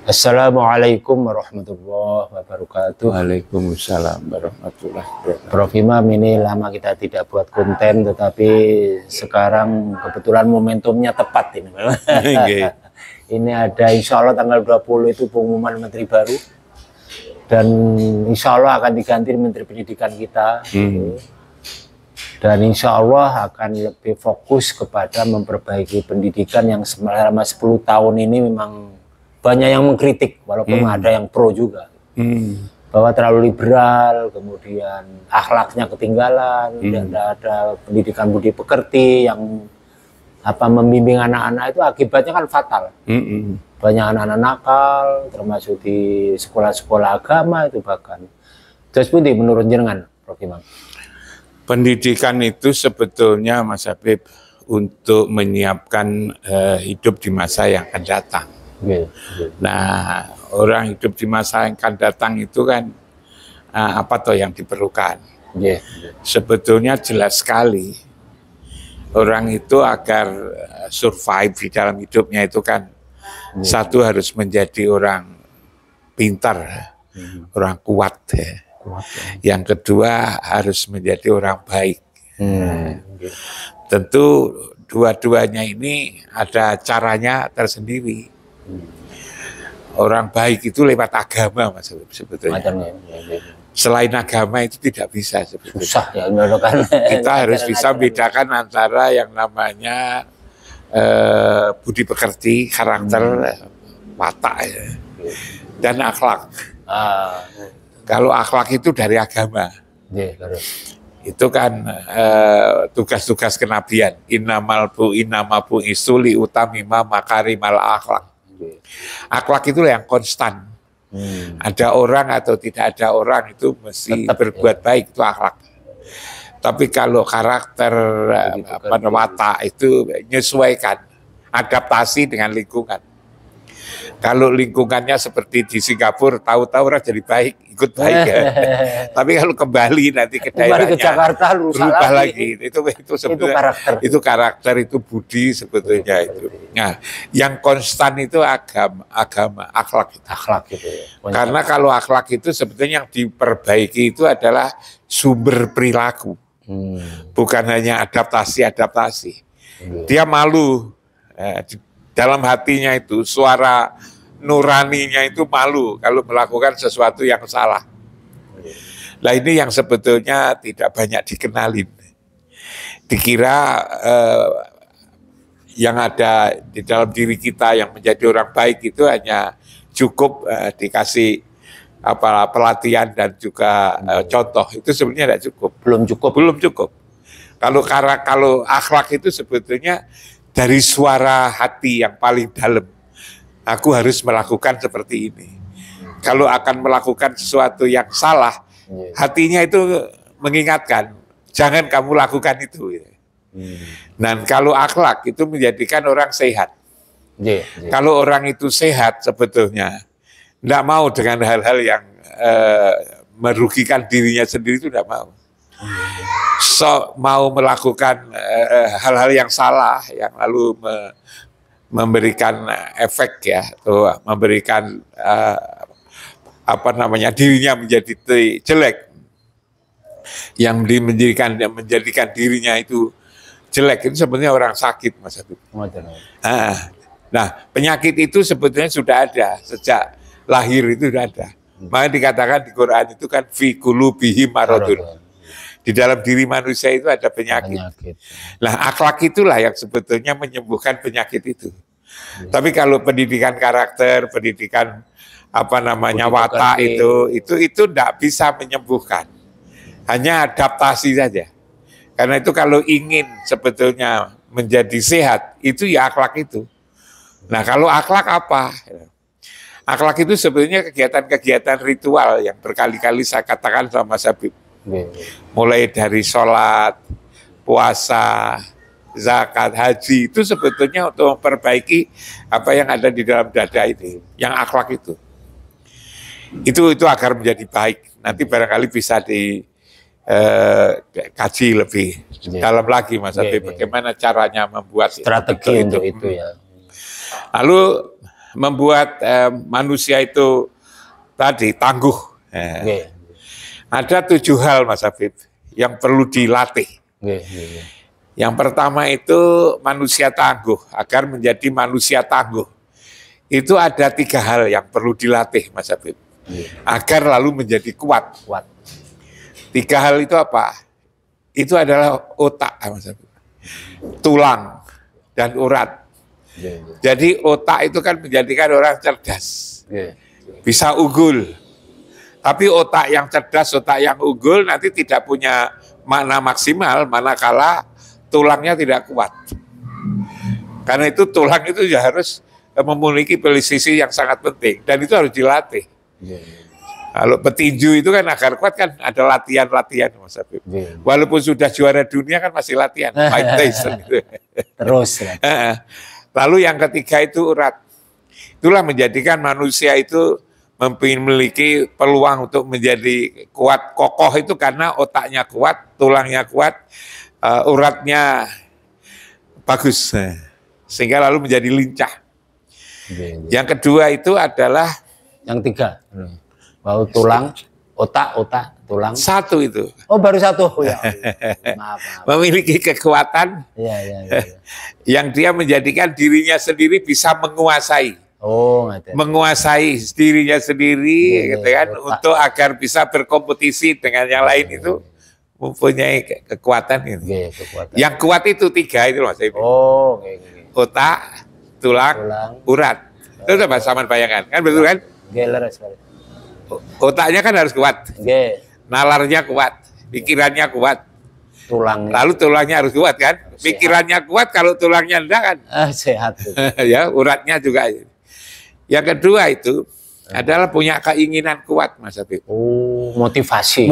Assalamualaikum warahmatullahi wabarakatuh. Waalaikumsalam warahmatullahi wabarakatuh. Prof. Imam, ini lama kita tidak buat konten, tetapi sekarang kebetulan momentumnya tepat ini. Ini ada insya Allah tanggal 20 itu pengumuman menteri baru. Dan insya Allah akan diganti menteri pendidikan kita. Dan insya Allah akan lebih fokus kepada memperbaiki pendidikan yang selama 10 tahun ini memang banyak yang mengkritik, walaupun ada yang pro juga. Bahwa terlalu liberal, kemudian akhlaknya ketinggalan, dan ada pendidikan budi pekerti yang membimbing anak-anak itu akibatnya kan fatal. Banyak anak-anak nakal, termasuk di sekolah-sekolah agama itu bahkan. Terus pun menurut jenengan, Prof. Imam? Pendidikan itu sebetulnya, Mas Habib, untuk menyiapkan hidup di masa yang akan datang. Nah, orang hidup di masa yang akan datang itu kan apa toh yang diperlukan? Sebetulnya jelas sekali orang itu agar survive di dalam hidupnya itu kan satu harus menjadi orang pintar, orang kuat. Yang kedua harus menjadi orang baik. Tentu dua-duanya ini ada caranya tersendiri. Orang baik itu lewat agama, Mas, sebetulnya. Selain agama itu tidak bisa sebetulnya. Susah ya, kita harus bisa bedakan antara yang namanya budi pekerti, karakter, watak, dan akhlak. Kalau akhlak itu dari agama. Itu kan tugas-tugas kenabian. Innamabu isuli utamima makarimal akhlak. Akhlak itu yang konstan. Ada orang atau tidak ada orang itu mesti berbuat baik, itu akhlak. Tapi kalau karakter watak itu menyesuaikan, adaptasi dengan lingkungan. Kalau lingkungannya seperti di Singapura, tahu-tahu orang jadi baik, ikut baik ya. Tapi kalau kembali nanti ke daerahnya, ke Jakarta, berubah lagi. Itu sebetulnya itu karakter, itu budi sebetulnya itu. Nah, yang konstan itu agama, akhlak itu. Karena kalau akhlak itu sebetulnya yang diperbaiki itu adalah sumber perilaku, bukan hanya adaptasi. Dia malu. Dalam hatinya itu, suara nuraninya itu malu kalau melakukan sesuatu yang salah. Nah, ini yang sebetulnya tidak banyak dikenalin. Dikira yang ada di dalam diri kita yang menjadi orang baik itu hanya cukup dikasih pelatihan dan juga contoh. Itu sebenarnya tidak cukup. Belum cukup. Kalau akhlak itu sebetulnya dari suara hati yang paling dalam, aku harus melakukan seperti ini. Kalau akan melakukan sesuatu yang salah, hatinya itu mengingatkan, jangan kamu lakukan itu. Dan kalau akhlak itu menjadikan orang sehat. Kalau orang itu sehat sebetulnya, tidak mau dengan hal-hal yang merugikan dirinya sendiri, itu tidak mau. Mau melakukan hal-hal yang salah, yang lalu memberikan efek ya, atau memberikan dirinya menjadi jelek, yang menjadikan dirinya itu jelek, itu sebenarnya orang sakit, Mas Habib. Nah, penyakit itu sebetulnya sudah ada sejak lahir, itu sudah ada. Maka dikatakan di Quran itu kan fi qulubihim maradun. Di dalam diri manusia itu ada penyakit. Nah, akhlak itulah yang sebetulnya menyembuhkan penyakit itu. Tapi kalau pendidikan karakter, pendidikan watak itu tidak bisa menyembuhkan. Hanya adaptasi saja. Karena itu kalau ingin sebetulnya menjadi sehat, itu ya akhlak itu. Nah, kalau akhlak apa? Akhlak itu sebetulnya kegiatan-kegiatan ritual yang berkali-kali saya katakan sama Mas Habib. Mulai dari sholat, puasa, zakat, haji, itu sebetulnya untuk memperbaiki apa yang ada di dalam dada itu, yang akhlak itu. Itu agar menjadi baik. Nanti barangkali bisa dikaji lebih dalam lagi, Mas Habib, bagaimana caranya membuat strategi untuk itu ya. Lalu membuat manusia itu tadi tangguh. Ada 7 hal Mas Habib yang perlu dilatih. Yang pertama itu manusia tangguh, agar menjadi manusia tangguh. Itu ada 3 hal yang perlu dilatih Mas Habib. Agar lalu menjadi kuat. 3 hal itu apa? Itu adalah otak Mas Habib. Tulang dan urat. Jadi otak itu kan menjadikan orang cerdas. Bisa unggul. Tapi otak yang cerdas, otak yang unggul nanti tidak punya makna maksimal manakala tulangnya tidak kuat. Karena itu tulang itu ya harus memiliki presisi yang sangat penting dan itu harus dilatih. Kalau petinju itu kan agar kuat kan ada latihan-latihan Mas Habib. Walaupun sudah juara dunia kan masih latihan. Mike Tyson gitu. Terus. Lalu yang ketiga itu urat. Itulah menjadikan manusia itu memiliki peluang untuk menjadi kuat, kokoh itu karena otaknya kuat, tulangnya kuat, uratnya bagus, sehingga lalu menjadi lincah. Yang kedua itu adalah yang 3, bau tulang, otak, tulang. 1 itu. Oh baru 1 ya. Maaf. Memiliki kekuatan yang dia menjadikan dirinya sendiri bisa menguasai. Menguasai dirinya sendiri, gitu kan, untuk agar bisa berkompetisi dengan yang lain itu mempunyai kekuatan itu. Yang kuat itu 3 itu Mas. Otak, tulang, urat. Itu coba sama bayangkan, kan betul kan? Otaknya kan harus kuat, nalarnya kuat, pikirannya kuat. Lalu tulangnya harus kuat kan? Pikirannya kuat, kalau tulangnya enggak kan? Sehat. Ya, uratnya juga. Yang kedua itu adalah punya keinginan kuat Mas Habib. Motivasi.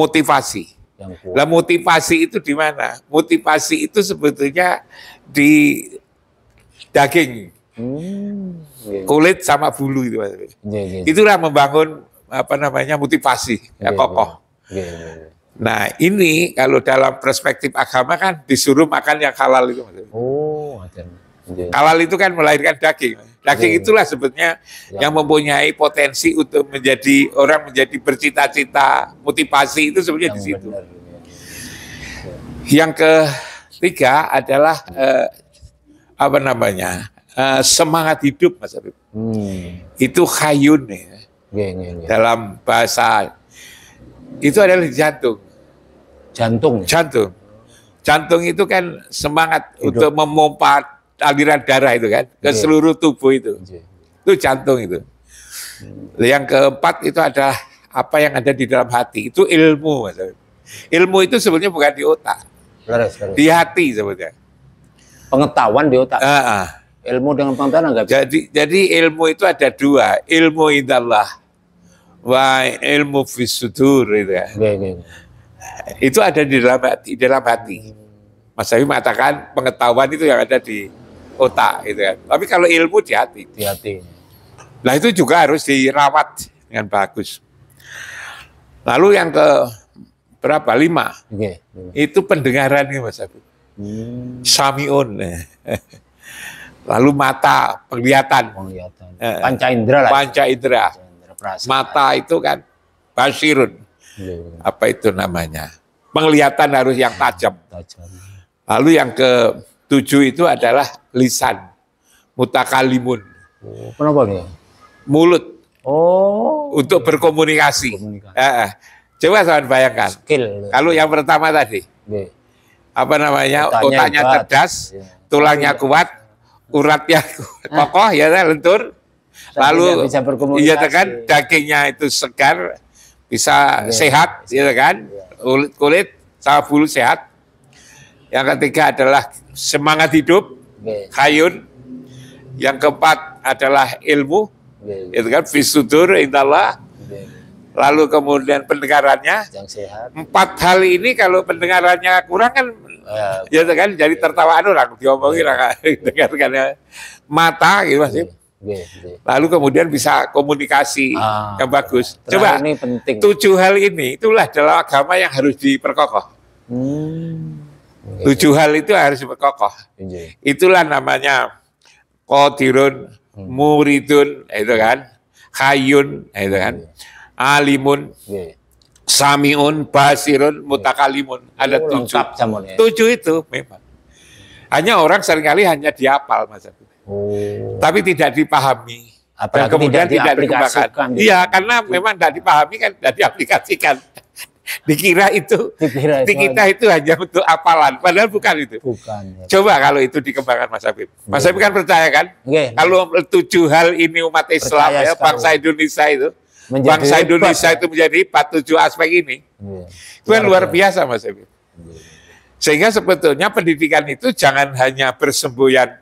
Lah motivasi itu di mana? Motivasi itu sebetulnya di daging, kulit sama bulu itu Mas Habib. Itulah membangun motivasi yang kokoh. Nah ini kalau dalam perspektif agama kan disuruh makan yang halal itu Mas Habib. Halal itu kan melahirkan daging. Daging itulah sebetulnya yang mempunyai potensi untuk menjadi orang menjadi bercita-cita, motivasi itu sebenarnya di situ. Yang ketiga adalah semangat hidup Mas Habib. Itu khayun ya. Dalam bahasa itu adalah jantung. Jantung itu kan semangat hidup untuk memompa aliran darah itu kan ke seluruh tubuh itu jantung itu. Yang keempat itu adalah apa yang ada di dalam hati, itu ilmu. Ilmu itu sebenarnya bukan di otak, di hati sebenarnya. Pengetahuan di otak. Ilmu dengan pengetahuan enggak bisa. Jadi ilmu itu ada 2, ilmu indallah wa ilmu fisudur itu ya. Itu ada di dalam hati. Mas Habib mengatakan pengetahuan itu yang ada di otak gitu kan. Tapi kalau ilmu di hati. Nah itu juga harus dirawat dengan bagus. Lalu yang ke berapa? 5. Itu pendengaran nih Mas Habib. Samiun. Lalu mata, penglihatan. Panca indera. Mata itu kan basirun. Apa itu namanya? Penglihatan harus yang tajam. Lalu yang ke-7 itu adalah lisan, mutakalimun. Kenapa nih? Mulut. Untuk berkomunikasi. Coba saya bayangkan. Kalau yang pertama tadi, otaknya cerdas, tulangnya kuat, uratnya kokoh, ya lentur. Lalu bisa berkomunikasi. Iya kan, dagingnya itu segar, bisa sehat, ya kan, kulit sama bulu sehat. Yang ketiga adalah semangat hidup, khayun. Yang keempat adalah ilmu, itu kan fisudur indallah. Lalu kemudian pendengarannya. Yang sehat. 4 hal ini kalau pendengarannya kurang kan, ya kan, jadi tertawaan orang diomongin dengarkan. Mata gitu Mas. Lalu kemudian bisa komunikasi yang bagus. Coba ini penting. 7 hal ini itulah dalam agama yang harus diperkokoh. 7 hal itu harus berkokoh. Itulah namanya qadirun muridun, itu kan, hayun, itu kan, alimun, samiun, basirun, mutakalimun. Ada 7. 7 itu memang. Hanya orang seringkali hanya dihafal, Mas. Tapi tidak dipahami. Dan kemudian tidak dikembangkan. Iya, karena memang tidak dipahami kan, tidak diaplikasikan. Dikira itu kita itu hanya untuk hafalan, padahal bukan itu. Bukan. Ya. Coba kalau itu dikembangkan Mas Habib. Mas Habib kan percaya kan? Kalau 7 hal ini umat Islam ya, bangsa Indonesia itu, bangsa Indonesia itu menjadi 47 aspek ini. Itu kan luar biasa Mas Habib. Sehingga sebetulnya pendidikan itu jangan hanya bersemboyan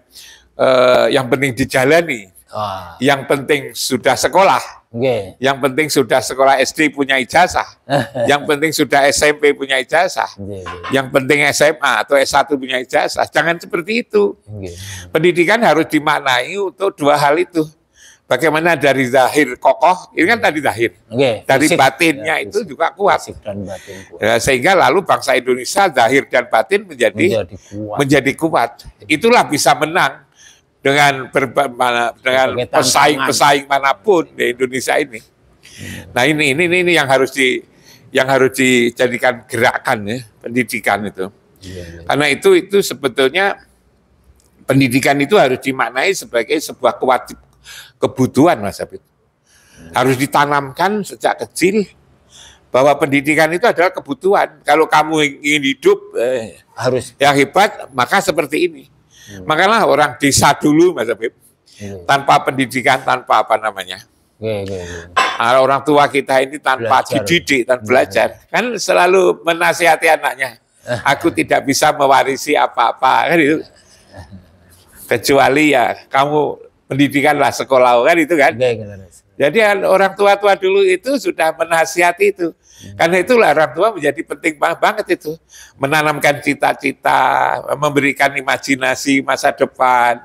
yang penting dijalani. Yang penting sudah sekolah. Yang penting sudah sekolah SD punya ijazah. Yang penting sudah SMP punya ijazah. Yang penting SMA atau S1 punya ijazah. Jangan seperti itu. Pendidikan harus dimaknai untuk 2 hal itu. Bagaimana dari zahir kokoh, ini kan tadi zahir. Dari batinnya itu juga kuat. Ya, sehingga lalu bangsa Indonesia zahir dan batin menjadi kuat. Itulah bisa menang dengan pesaing manapun di Indonesia ini. Nah ini yang harus dijadikan gerakan ya, pendidikan itu. Karena itu sebetulnya pendidikan itu harus dimaknai sebagai sebuah kebutuhan Mas Habib. Harus ditanamkan sejak kecil bahwa pendidikan itu adalah kebutuhan. Kalau kamu ingin hidup harus yang hebat, maka seperti ini. Makanya orang desa dulu Mas Habib, tanpa pendidikan, tanpa apa namanya, orang tua kita ini tanpa dididik dan belajar, kan selalu menasihati anaknya, aku tidak bisa mewarisi apa-apa, kan itu. Kecuali ya kamu pendidikanlah sekolah, kan itu kan. Jadi orang tua-tua dulu itu sudah menasihati itu. Karena itulah orang tua menjadi penting banget itu. Menanamkan cita-cita, memberikan imajinasi masa depan.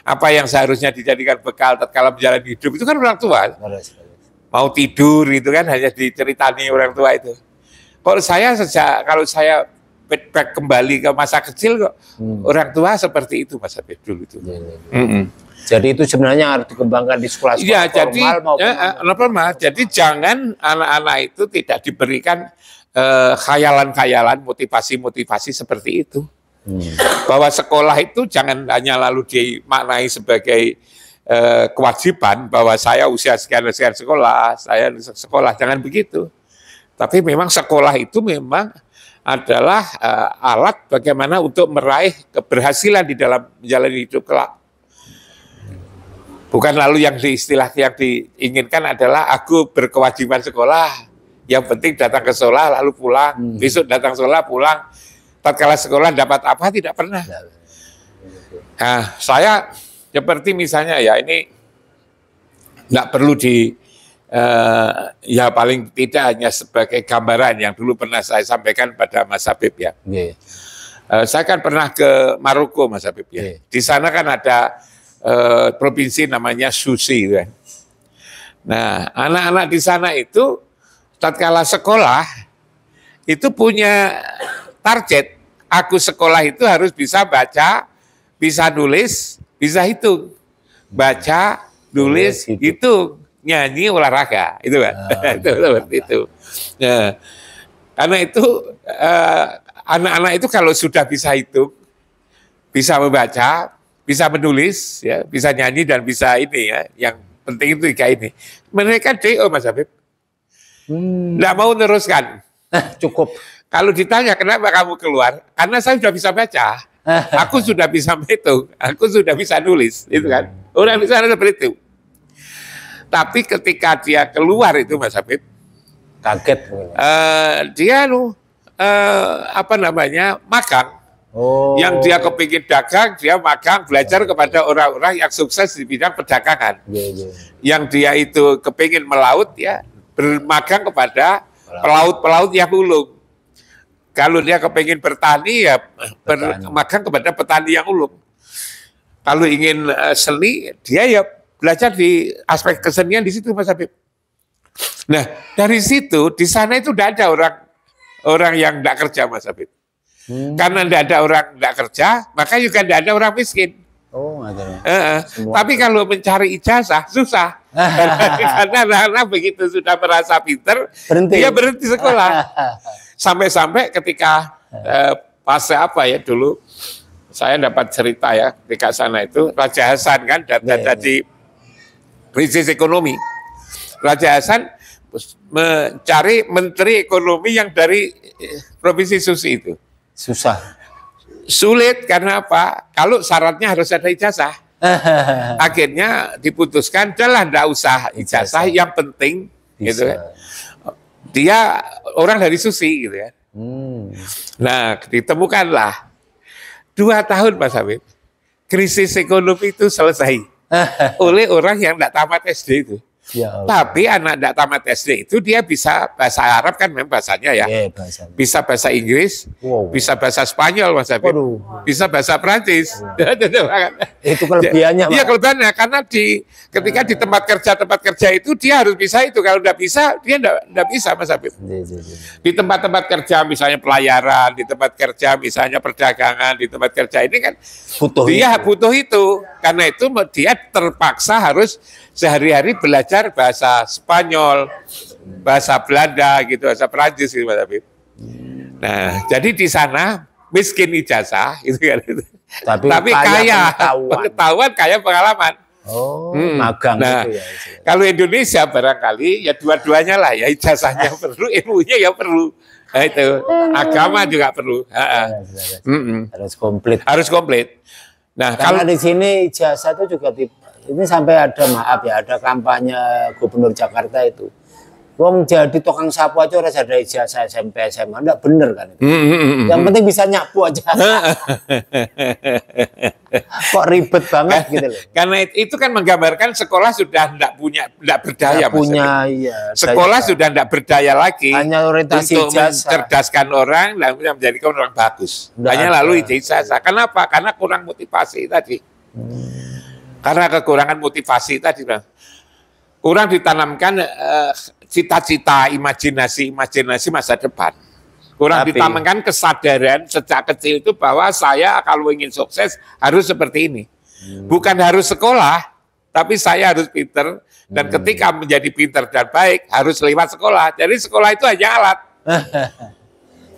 Apa yang seharusnya dijadikan bekal tatkala menjalani hidup. Itu kan orang tua. Mau tidur itu kan hanya diceritani orang tua itu. Kalau saya feedback kembali ke masa kecil kok, orang tua seperti itu Mas Habib dulu itu. Jadi itu sebenarnya harus dikembangkan di sekolah-sekolah formal maupun formal. Jadi jangan anak-anak itu tidak diberikan khayalan-khayalan, motivasi-motivasi seperti itu. Bahwa sekolah itu jangan hanya lalu dimaknai sebagai kewajiban bahwa saya usia sekian-sekian sekolah, saya sekolah, jangan begitu. Tapi memang sekolah itu memang adalah alat bagaimana untuk meraih keberhasilan di dalam menjalani hidup kelak. Bukan lalu yang diinginkan adalah aku berkewajiban sekolah, yang penting datang ke sekolah lalu pulang, besok datang sekolah pulang, tatkala sekolah dapat apa tidak pernah. Nah, saya seperti misalnya ya ini nggak perlu ya paling tidak hanya sebagai gambaran yang dulu pernah saya sampaikan pada Mas Habib ya. Saya kan pernah ke Maroko Mas Habib ya. Di sana kan ada provinsi namanya Susi kan. Nah, anak-anak di sana itu tatkala sekolah itu punya target. Aku sekolah itu harus bisa baca, bisa nulis, bisa hitung. Baca, nulis, hitung, nyanyi, olahraga, itu kan. Itu seperti itu. Nah, karena itu anak-anak itu kalau sudah bisa hitung, bisa membaca, bisa menulis, ya, bisa nyanyi dan bisa ini ya, yang penting itu 3 ini. Mereka DO Mas Habib, nggak mau meneruskan. Cukup. Kalau ditanya kenapa kamu keluar, karena saya sudah bisa baca, aku sudah bisa menghitung, aku sudah bisa nulis, itu kan. Orang di sana seperti itu. Tapi ketika dia keluar itu Mas Habib, kaget. Dia magang. Yang dia kepingin dagang, dia magang, belajar kepada orang-orang yang sukses di bidang perdagangan. Yang dia itu kepingin melaut, ya bermagang kepada pelaut-pelaut yang ulung. Kalau dia kepingin bertani, ya bermagang kepada petani yang ulung. Kalau ingin seni, dia ya belajar di aspek kesenian di situ Mas Habib. Nah, dari situ, di sana itu tidak ada orang yang tidak kerja Mas Habib. Karena tidak ada orang tidak kerja, maka juga tidak ada orang miskin. Oh, ada. Tapi kalau mencari ijazah susah. Karena begitu sudah merasa pinter, dia berhenti sekolah. Sampai-sampai ketika fase apa ya dulu, saya dapat cerita ya ketika sana itu Raja Hasan kan jadi krisis ekonomi. Raja Hasan mencari menteri ekonomi yang dari provinsi Susi itu. Susah. Sulit karena apa? Kalau syaratnya harus ada ijazah. Akhirnya diputuskan, jalan enggak usah ijazah, yang penting gitu kan. Dia orang dari Susi gitu ya. Nah, ditemukanlah 2 tahun Mas Habib. Krisis ekonomi itu selesai oleh orang yang enggak tamat SD itu. Ya, tapi anak tidak tamat SD itu dia bisa bahasa Arab kan memang bahasanya ya, bisa bahasa Inggris, bisa bahasa Spanyol Mas Habib, bisa bahasa Prancis. Itu kelebihannya. Iya kelebihannya karena ketika di tempat kerja itu dia harus bisa itu, kalau tidak bisa dia tidak bisa Mas Habib. Di tempat-tempat kerja misalnya pelayaran, di tempat kerja misalnya perdagangan, di tempat kerja ini kan butuh itu, karena itu dia terpaksa harus sehari-hari belajar bahasa Spanyol, bahasa Belanda gitu, bahasa Prancis gitu Mas Habib. Nah, jadi di sana miskin ijazah gitu kan. Tapi kaya pengetahuan, kaya pengalaman. Magang nah, gitu ya. Kalau Indonesia barangkali ya dua-duanya lah ya, ijazahnya perlu, ilmunya ya perlu. Nah, itu agama juga perlu. Harus komplit. Harus komplit. Nah, karena di sini ijazah itu juga ini sampai ada ada kampanye Gubernur Jakarta itu. Wong jadi tukang sapu aja harus ada ijazah SMP SMA, enggak bener kan itu. Yang penting bisa nyapu aja. Kok ribet banget gitu loh. Karena itu kan menggambarkan sekolah sudah enggak berdaya Mas. Iya. Sekolah sudah enggak berdaya lagi. Hanya orientasi untuk ijazah. Mencerdaskan orang dan menjadikan orang bagus. Hanya lalu ijazah. Kenapa? Karena kurang motivasi tadi. Karena kekurangan motivasi tadi, kurang ditanamkan cita-cita, imajinasi masa depan. Kurang ditanamkan kesadaran sejak kecil itu bahwa saya kalau ingin sukses harus seperti ini. Bukan harus sekolah, tapi saya harus pinter. Dan ketika menjadi pinter dan baik harus lewat sekolah. Jadi sekolah itu hanya alat.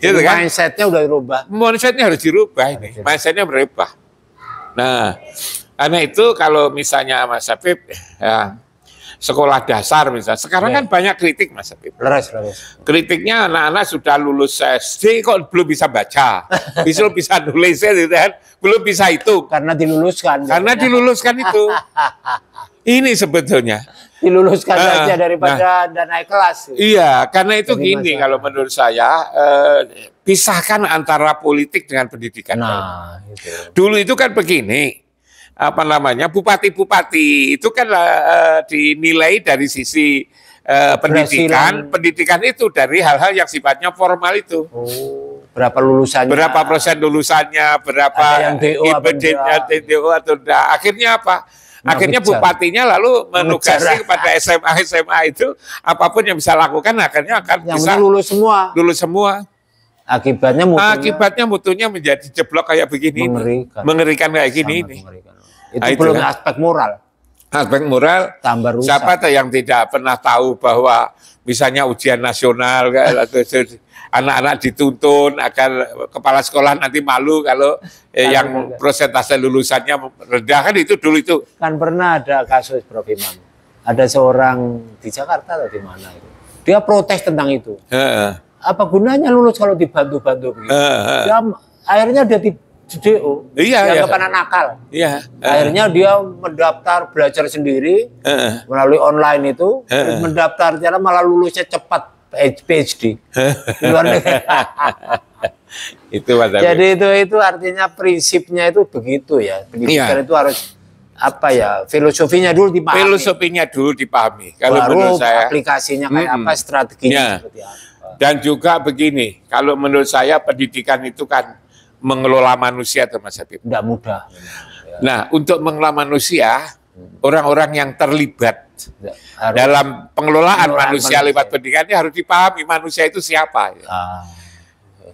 Gitu kan? Mindsetnya udah dirubah. Mindsetnya harus dirubah ini. Mindsetnya berubah. Nah, karena itu kalau misalnya Mas Habib ya, sekolah dasar misalnya, sekarang kan banyak kritik Mas Habib. Leres. Kritiknya anak-anak sudah lulus SD kok belum bisa baca, bisa nulis gitu kan, belum bisa itu. Karena diluluskan. Karena diluluskan itu. Ini sebetulnya. Diluluskan saja daripada dan naik kelas. Iya, karena itu gini kalau menurut saya, pisahkan antara politik dengan pendidikan. Nah, itu. Dulu itu kan begini. Bupati-bupati itu kan dinilai dari sisi pendidikan itu dari hal-hal yang sifatnya formal itu. Berapa lulusannya? Berapa persen lulusannya? Berapa DO atau enggak? Akhirnya apa? Akhirnya bupatinya lalu menugasi kepada SMA itu apapun yang bisa lakukan akhirnya akan yang bisa lulus semua. Akibatnya mutunya menjadi jeblok kayak begini. Mengerikan kayak gini ini. Itu belum aspek moral. Aspek moral, tambah rusak. Siapa yang tidak pernah tahu bahwa misalnya ujian nasional, anak-anak dituntun agar kepala sekolah nanti malu kalau yang persentase lulusannya rendah, kan itu dulu itu. Kan pernah ada kasus Prof. Imam. Ada seorang di Jakarta atau di mana itu. Dia protes tentang itu. Apa gunanya lulus kalau dibantu-bantu begitu? Akhirnya dia di DO, yang anak nakal. Akhirnya dia mendaftar belajar sendiri melalui online itu, mendaftar cara malah lulusnya cepat PhD. Luar negeri. Jadi itu artinya prinsipnya itu begitu ya. Pendidikan itu harus filosofinya dulu dipahami. Kalau menurut saya aplikasinya kayak apa, strateginya seperti apa. Dan juga begini, kalau menurut saya pendidikan itu kan mengelola manusia tuh Mas Habib. Tidak mudah. Nah, untuk mengelola manusia, orang-orang yang terlibat dalam pengelolaan manusia lewat pendidikan ini harus dipahami manusia itu siapa.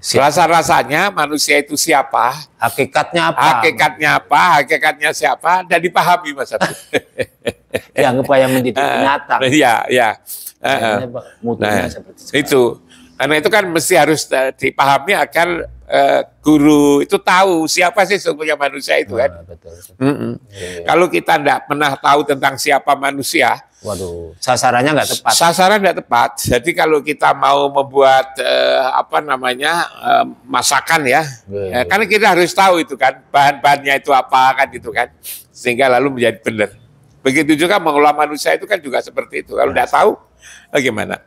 Rasa-rasanya manusia itu siapa? Hakikatnya apa? Hakikatnya apa? Hakikatnya siapa? Dan dipahami, Mas Abdul. Yang upaya mendidik binatang. Iya, iya. Mutunya seperti itu. Karena itu kan mesti harus dipahami agar guru itu tahu siapa sih sesungguhnya manusia itu kan. Betul. Kalau kita tidak pernah tahu tentang siapa manusia, waduh, sasarannya nggak tepat. Sasaran nggak tepat. Jadi kalau kita mau membuat masakan ya, karena kita harus tahu itu kan bahan-bahannya itu apa kan itu kan, sehingga lalu menjadi benar. Begitu juga mengelola manusia itu kan juga seperti itu. Kalau tidak tahu, bagaimana?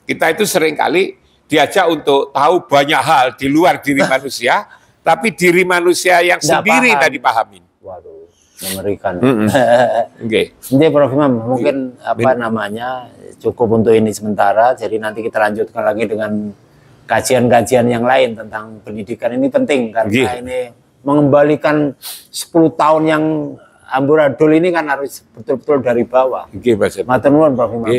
Kita itu seringkali diajak untuk tahu banyak hal di luar diri manusia, tapi diri manusia yang sendiri tadi pahamin. Waduh, mengerikan. Oke. Jadi Prof. Imam, mungkin cukup untuk ini sementara. Jadi nanti kita lanjutkan lagi dengan kajian-kajian yang lain tentang pendidikan. Ini penting karena ini mengembalikan 10 tahun yang amburadul ini kan harus betul-betul dari bawah. Matur nuwun Prof. Imam.